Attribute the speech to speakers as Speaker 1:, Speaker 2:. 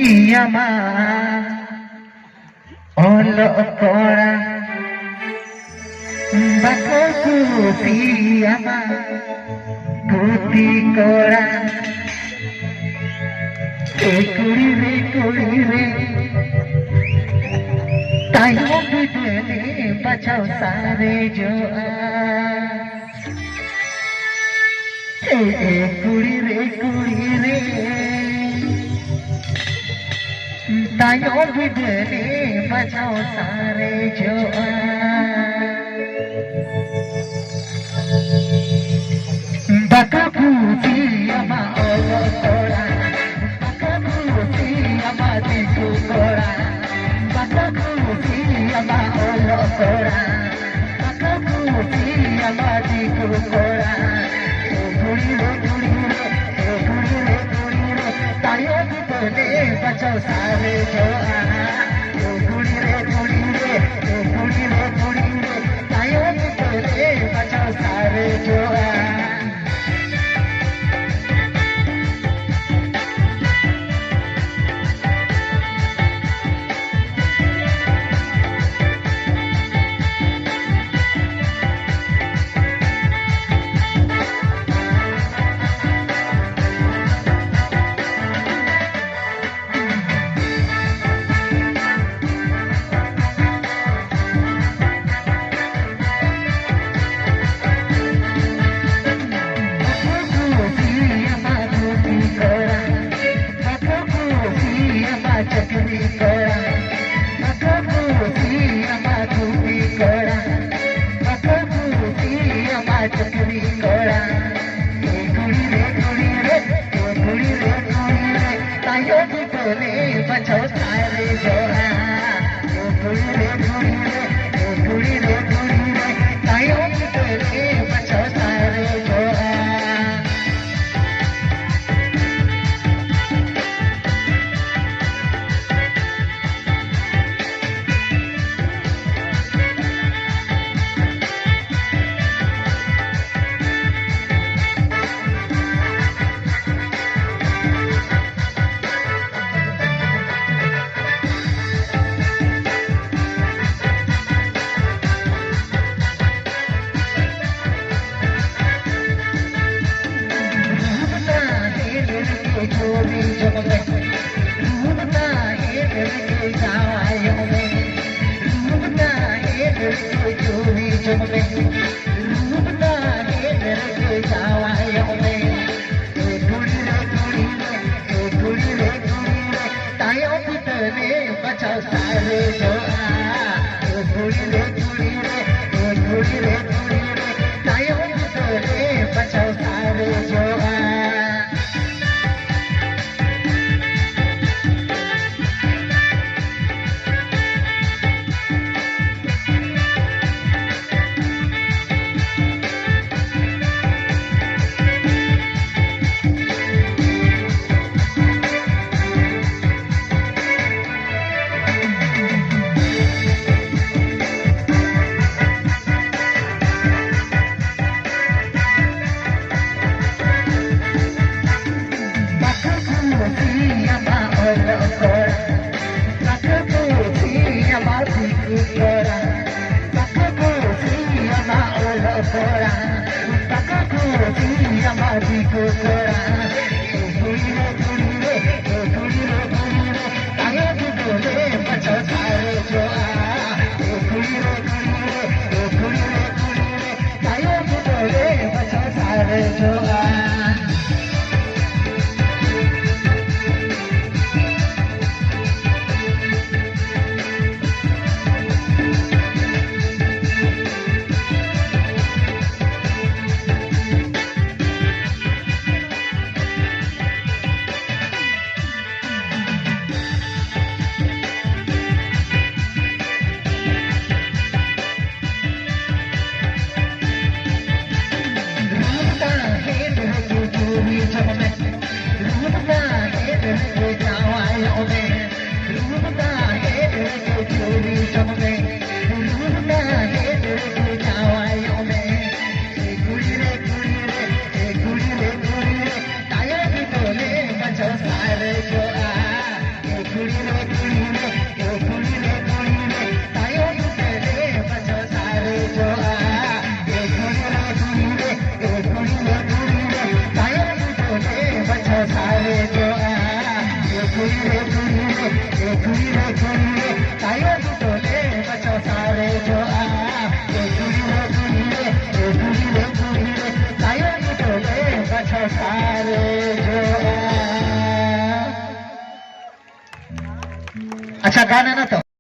Speaker 1: Iyama olo kora bako kupiyama kuti kora kuri re tayo bidene bachao sare jo kuri re तायो बिदने बचाओ सारे जो बका पूती अमा ओलो कोड़ा बका पूती अमा दिकु कोड़ा बका पूती अमा ओलो कोड़ा बका पूती अमा दिकु कोड़ा गुड़ी रे तायो बिदने बचाओ सारे जो गुड़ी रे तायो बिदने बचाओ सारे जो चकरी करा बकबूती अमा धूपी करा बकबूती अमा चकरी करा गुड़ी रे तायो बिदने बचाओ सारे जो गुड़ी रे तायो बिदने बचाओ सारे जो अच्छा गाना ना तो